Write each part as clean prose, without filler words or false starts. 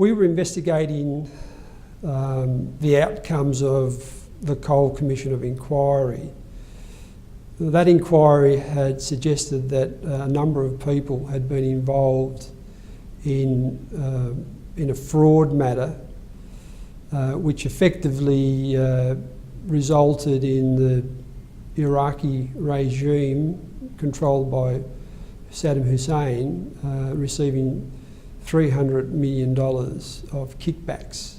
We were investigating the outcomes of the Coal Commission of Inquiry. That inquiry had suggested that a number of people had been involved in a fraud matter, which effectively resulted in the Iraqi regime controlled by Saddam Hussein receiving $300 million of kickbacks.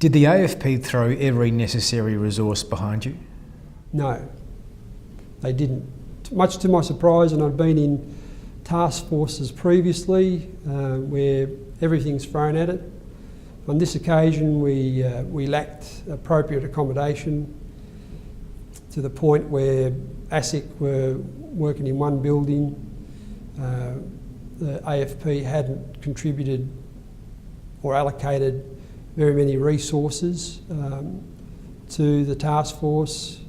Did the AFP throw every necessary resource behind you? No, they didn't. Much to my surprise, and I'd been in task forces previously where everything's thrown at it. On this occasion we lacked appropriate accommodation to the point where ASIC were working in one building. The AFP hadn't contributed or allocated very many resources to the task force,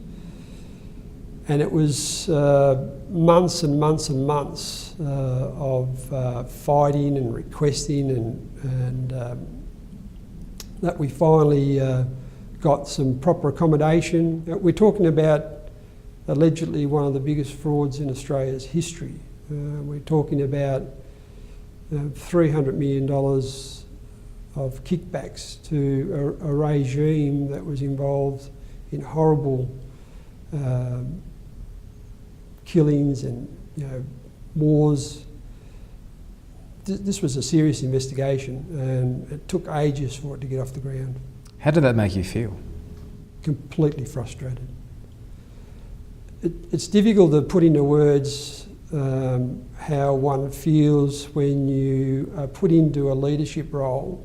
and it was months and months and months of fighting and requesting and that we finally got some proper accommodation. We're talking about allegedly one of the biggest frauds in Australia's history. We're talking about $300 million of kickbacks to a regime that was involved in horrible killings and wars. This was a serious investigation, and it took ages for it to get off the ground. How did that make you feel? Completely frustrated. It's difficult to put into words how one feels when you are put into a leadership role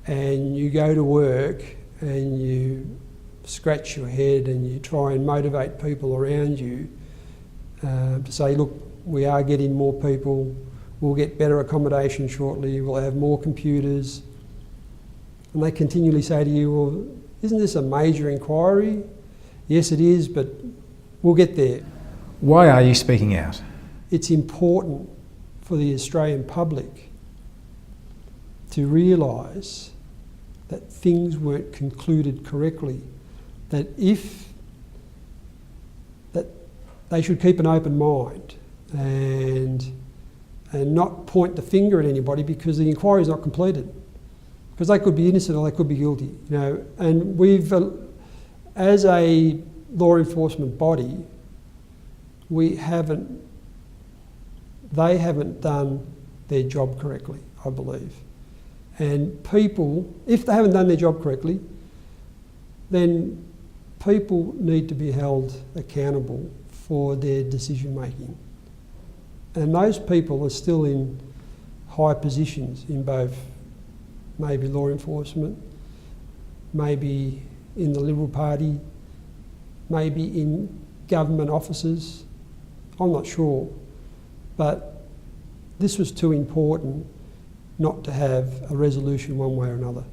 and you go to work and you scratch your head and you try and motivate people around you to say, look, we are getting more people, we'll get better accommodation shortly, we'll have more computers. And they continually say to you, well, isn't this a major inquiry? Yes, it is, but we'll get there. Why are you speaking out? It's important for the Australian public to realise that things weren't concluded correctly, that they should keep an open mind and not point the finger at anybody because the inquiry is not completed. Because they could be innocent or they could be guilty, And we've, as a law enforcement body, they haven't done their job correctly, I believe. And people, if they haven't done their job correctly, then people need to be held accountable for their decision making. And those people are still in high positions in both maybe law enforcement, maybe in the Liberal Party, maybe in government offices. I'm not sure. But this was too important not to have a resolution one way or another.